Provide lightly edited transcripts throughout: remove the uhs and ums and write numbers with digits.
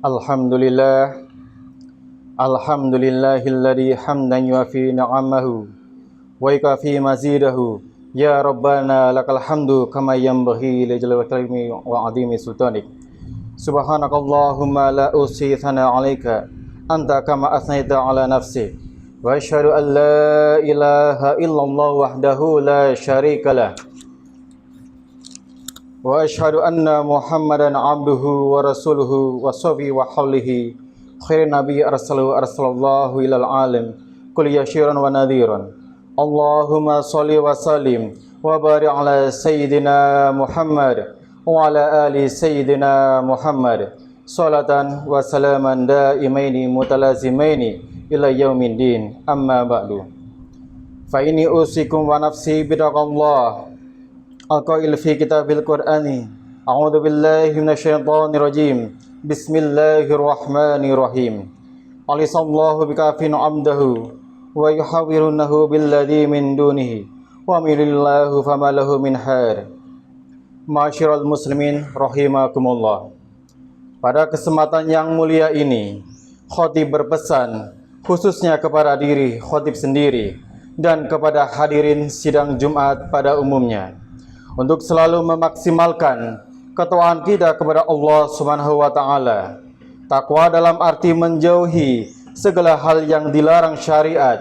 Alhamdulillah, alhamdulillahilladzi hamdan yuafi ni'amahu wa yukafi mazidahu. Ya Rabbana lakal hamdu kama yanbaghi li jalali kalimih wa 'azimi sultanik. Subhanakallahumma la usi thana 'alaika anta kama asnaita 'ala nafsi. Wa asyhadu an la ilaha illallah wahdahu la syarikalah. Wa asyhadu anna Muhammadan abduhu wa rasuluhu wa sahbihi wa hawlihi khairin nabi arsalallahu ilal alim kul yashiran wa nadhiran. Allahumma salli wa sallim wa barik ala sayyidina Muhammad wa ala ali sayyidina Muhammad salatan wa salaman daimaini mutalazimaini ila yaumiddin, amma ba'du. Fa inni usikum wa nafsi bitaqallah al-qail fi kitabil qur'ani. A'udzu billahi minasyaitonir rajim. Bismillahirrahmanirrahim. Alisallahu bikafin 'abdahu wa yuhawwirunahu billadzi min dunihi wa milillahu famalahu min had. Ma'asyiral muslimin rahimakumullah. Pada kesempatan yang mulia ini, khatib berpesan khususnya kepada diri khatib sendiri dan kepada hadirin sidang Jumat pada umumnya untuk selalu memaksimalkan ketakwaan kita kepada Allah Subhanahu wa taala. Takwa dalam arti menjauhi segala hal yang dilarang syariat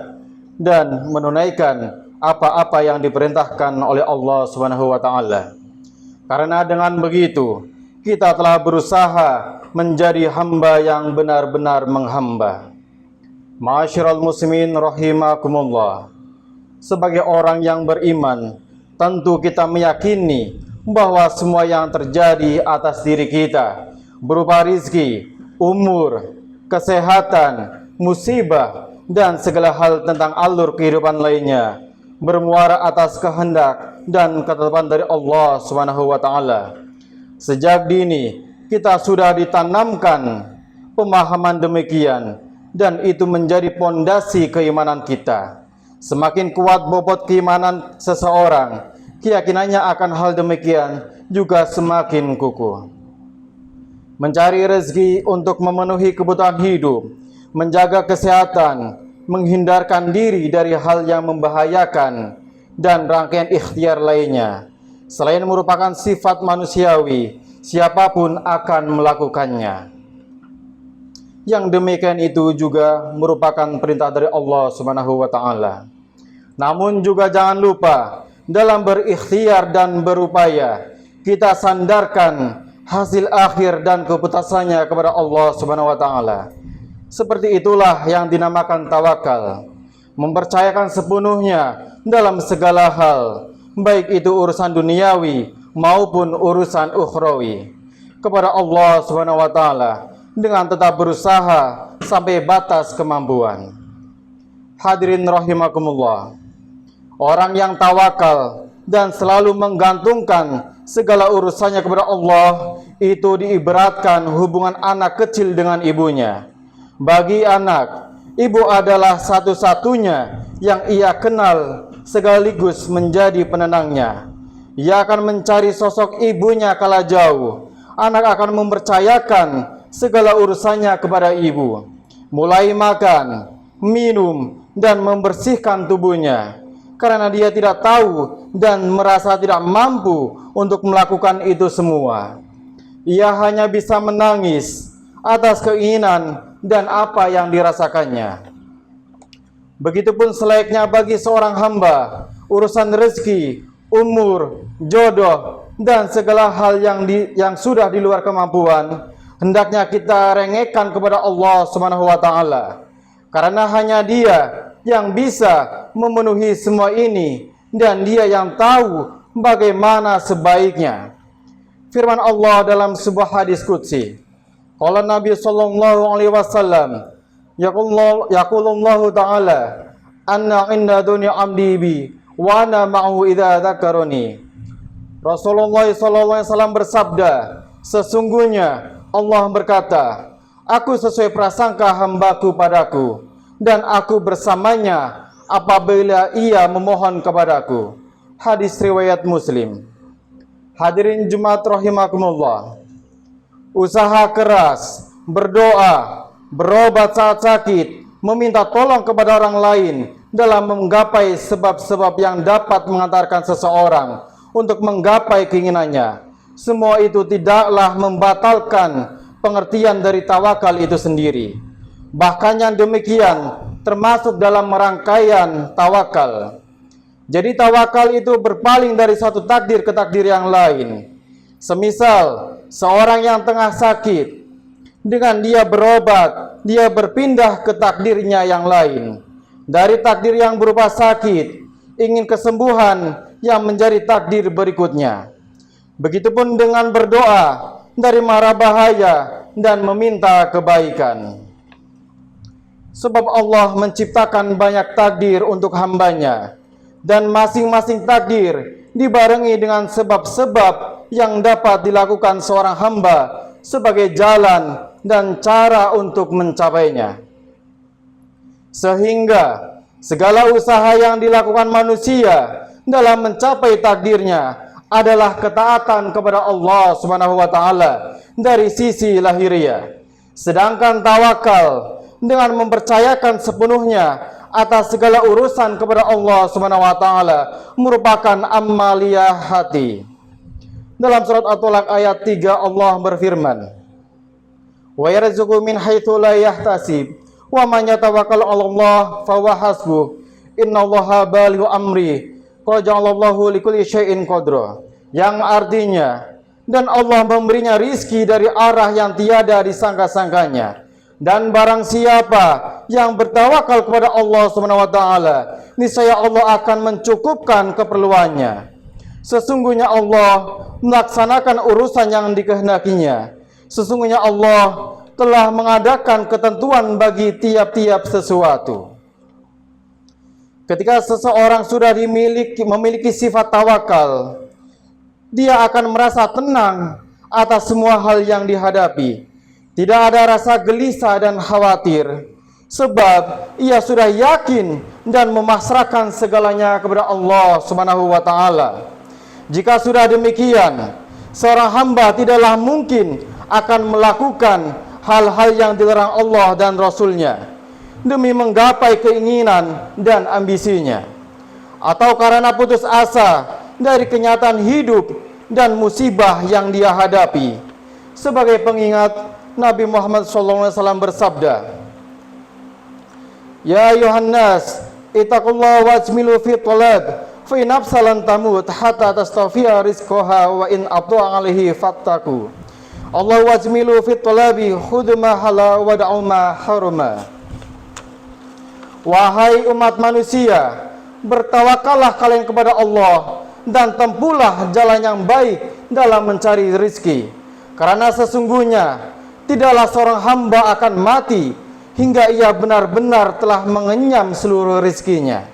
dan menunaikan apa-apa yang diperintahkan oleh Allah Subhanahu wa taala. Karena dengan begitu, kita telah berusaha menjadi hamba yang benar-benar menghamba. Ma'asyiral muslimin rahimakumullah. Sebagai orang yang beriman, tentu kita meyakini bahwa semua yang terjadi atas diri kita berupa rizki, umur, kesehatan, musibah, dan segala hal tentang alur kehidupan lainnya bermuara atas kehendak dan ketetapan dari Allah Subhanahu wa taala. Sejak dini kita sudah ditanamkan pemahaman demikian dan itu menjadi pondasi keimanan kita. Semakin kuat bobot keimanan seseorang, keyakinannya akan hal demikian juga semakin kukuh. Mencari rezeki untuk memenuhi kebutuhan hidup, menjaga kesehatan, menghindarkan diri dari hal yang membahayakan, dan rangkaian ikhtiar lainnya. Selain merupakan sifat manusiawi, siapapun akan melakukannya. Yang demikian itu juga merupakan perintah dari Allah Subhanahu wa taala. Namun juga jangan lupa, dalam berikhtiar dan berupaya, kita sandarkan hasil akhir dan keputusannya kepada Allah Subhanahu wa taala. Seperti itulah yang dinamakan tawakal, mempercayakan sepenuhnya dalam segala hal, baik itu urusan duniawi maupun urusan ukhrawi, kepada Allah Subhanahu wa taala dengan tetap berusaha sampai batas kemampuan. Hadirin rahimakumullah. Orang yang tawakal dan selalu menggantungkan segala urusannya kepada Allah, itu diibaratkan hubungan anak kecil dengan ibunya. Bagi anak, ibu adalah satu-satunya yang ia kenal sekaligus menjadi penenangnya. Ia akan mencari sosok ibunya kala jauh. Anak akan mempercayakan segala urusannya kepada ibu, mulai makan, minum, dan membersihkan tubuhnya. Karena dia tidak tahu dan merasa tidak mampu untuk melakukan itu semua. Ia hanya bisa menangis atas keinginan dan apa yang dirasakannya. Begitupun selayaknya bagi seorang hamba, urusan rezeki, umur, jodoh, dan segala hal yang sudah di luar kemampuan, hendaknya kita rengekkan kepada Allah Subhanahu wa taala. Karena hanya Dia yang bisa memenuhi semua ini dan Dia yang tahu bagaimana sebaiknya. Firman Allah dalam sebuah hadis qudsi, qala Nabi sallallahu alaihi wasallam, yaqulullahu ta'ala, anna inda dunya amdi bi wa ana ma'hu idza dzakarani. Rasulullah sallallahu alaihi wasallam bersabda, sesungguhnya Allah berkata, aku sesuai prasangka hambaku padaku, dan aku bersamanya apabila ia memohon kepadaku. Hadis riwayat Muslim. Hadirin Jumat rahimakumullah. Usaha keras, berdoa, berobat saat sakit, meminta tolong kepada orang lain dalam menggapai sebab-sebab yang dapat mengantarkan seseorang untuk menggapai keinginannya. Semua itu tidaklah membatalkan pengertian dari tawakal itu sendiri. Bahkan yang demikian termasuk dalam rangkaian tawakal. Jadi tawakal itu berpaling dari satu takdir ke takdir yang lain. Semisal seorang yang tengah sakit, dengan dia berobat, dia berpindah ke takdirnya yang lain. Dari takdir yang berupa sakit, ingin kesembuhan yang menjadi takdir berikutnya. Begitupun dengan berdoa dari mara bahaya dan meminta kebaikan. Sebab Allah menciptakan banyak takdir untuk hambanya, dan masing-masing takdir dibarengi dengan sebab-sebab yang dapat dilakukan seorang hamba sebagai jalan dan cara untuk mencapainya. Sehingga segala usaha yang dilakukan manusia dalam mencapai takdirnya adalah ketaatan kepada Allah Subhanahu wa taala dari sisi lahiriah. Sedangkan tawakal dengan mempercayakan sepenuhnya atas segala urusan kepada Allah Subhanahu wa taala merupakan amaliyah hati. Dalam surat At-Talaq ayat 3 Allah berfirman, "Wa yarzuqu min haitsu la yahtasib, wa man yatawakkal 'ala Allah fa huwa hasbuh, innallaha balighu amri, qad ja'alallahu likulli syai'in qadra." Yang artinya, dan Allah memberinya rizki dari arah yang tiada disangka-sangkanya. Dan barang siapa yang bertawakal kepada Allah Subhanahu wa taala, niscaya Allah akan mencukupkan keperluannya. Sesungguhnya Allah melaksanakan urusan yang dikehendakinya. Sesungguhnya Allah telah mengadakan ketentuan bagi tiap-tiap sesuatu. Ketika seseorang sudah memiliki sifat tawakal, dia akan merasa tenang atas semua hal yang dihadapi. Tidak ada rasa gelisah dan khawatir, sebab ia sudah yakin dan memasrahkan segalanya kepada Allah Subhanahu wa taala. Jika sudah demikian, seorang hamba tidaklah mungkin akan melakukan hal-hal yang dilarang Allah dan Rasul-Nya demi menggapai keinginan dan ambisinya, atau karena putus asa dari kenyataan hidup dan musibah yang dia hadapi. Sebagai pengingat, Nabi Muhammad SAW bersabda, "Ya ayuhan nas, ittaqullaha wajmilu fi talab, fa in nafsalan tamut hatta tastafiya rizqaha wa in abta'a alaihi fattaku. Allah wajmilu fi talabi khudma hala wa da'uma haruma." Wahai umat manusia, bertawakallah kalian kepada Allah dan tempuhlah jalan yang baik dalam mencari rizki. Karena sesungguhnya tidaklah seorang hamba akan mati hingga ia benar-benar telah mengenyam seluruh rizkinya,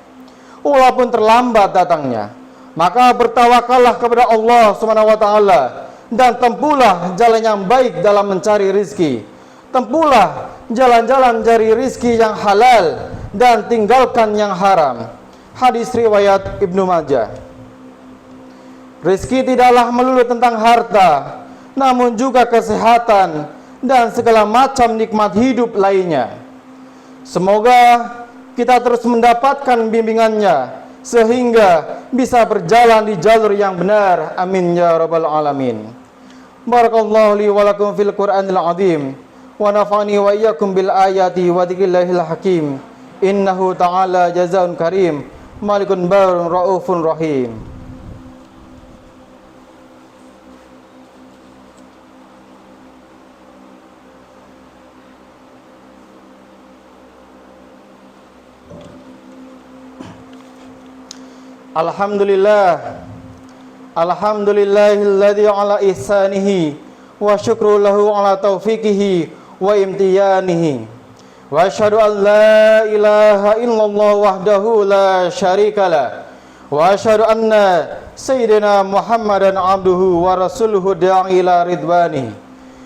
walaupun terlambat datangnya. Maka bertawakallah kepada Allah Subhanahu wa taala dan tempuhlah jalan yang baik dalam mencari rizki. Tempuhlah jalan-jalan cari rizki yang halal dan tinggalkan yang haram. Hadis riwayat Ibnu Majah. Rizki tidaklah melulu tentang harta, namun juga kesehatan dan segala macam nikmat hidup lainnya. Semoga kita terus mendapatkan bimbingannya sehingga bisa berjalan di jalur yang benar. Amin ya rabbal alamin. Barakallahu li wa lakum fil Qur'anil azim wa nafa'ani wa iyyakum bil ayati wa dzikrillahil hakim. Innahu ta'ala jazaa'un karim, malikun barun raufun rahim. Alhamdulillahilladzi ala ihsanihi wa syukru lahu ala taufiqihi wa imtiyanihi. Wa asyhadu an la ilaha illallah wahdahu la syarikalah. Wa asyhadu anna sayyidina Muhammadan abduhu wa rasuluhu da'i ila ridwanihi.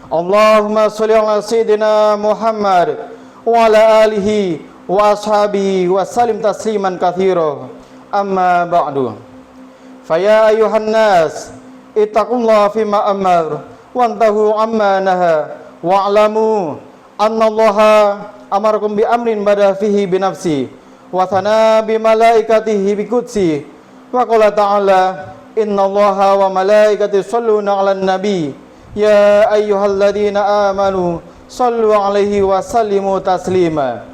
Allahumma sholli ala sayyidina Muhammad wa ala alihi wa ashabihi wa sallim tasliman katsira. Amma ba'du. Faya ayuhan nas, ittaqullaha fima amar wantahu amma naha wa'lamu annallaha amarakum bi amrin bada fihi bi nafsi wa thana bi malaikatihi bi qudsi wa qala ta'ala innallaha wa malaikatihi yusholluna 'alan nabi ya ayyuhalladzina amanu shallu 'alaihi wa sallimu taslima.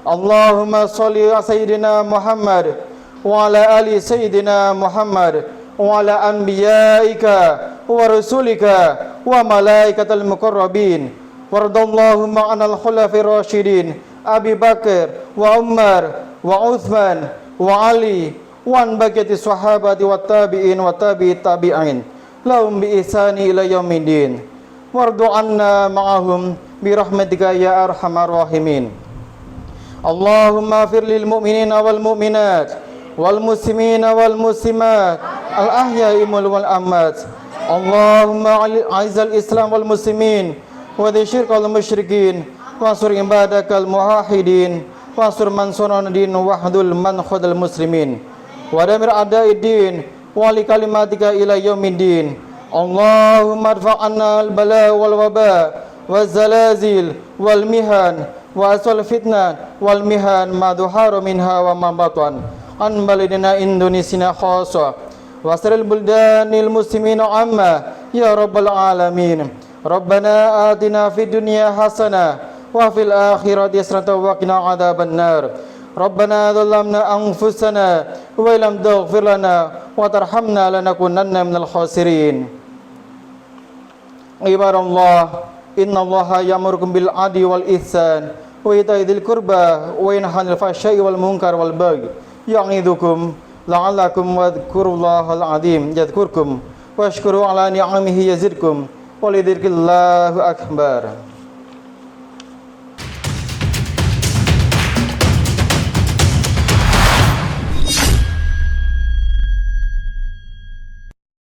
Allahumma shalli ala sayyidina Muhammad wa ala ali sayyidina Muhammad wa ala anbiyaika wa rasulika wa malaikatal muqarrabin wardallahumma anal khulafir rasyidin Abi Bakar wa Umar wa Uthman wa Ali wa an baqiyati sahabati wa tabi'in wa tabi'it tabi'in lahum bi ihsani ila yaumiddin wardu anna ma'ahum bi rahmatika ya arhamar rahimin. Allahumma fir lil mu'minina wal mu'minat wal muslimina wal muslimat al ahya'i wal amwat. Allahumma a'izzal Islam wal muslimin wa dzirkal musyrikin wansur ibadakal muwahhidin wansur man sunanadin wahdul man khadal muslimin wa damir a'da'iddin wa li kalimatika ila yaumiddin. Allahumma adfa' anna al bala wal waba waz zalazil wal mihan wa aswal fitnah wal mihan ma dhuhara minha wa ma batan an baladina Indonesia khassa wa asril buldanil muslimina amma ya rabbal alamin. Rabbana atina fid dunya hasanah wa fil akhirati hasanah wa qina adzabannar. Rabbana dzalamna anfusana wa lam taghfir lana wa tarhamna lanakunanna minal khasirin. Ibadallah, innallaha ya'murukum bil 'adli wal ihsan wa ita'i dzil qurba wa yanha 'anil fahsya'i wal munkar wal baghi ya'idzukum la'allakum wadhkurullahal 'azim yadhkurkum washkuru 'ala ni'amihi yazidkum wa lidzikrillahu akbar.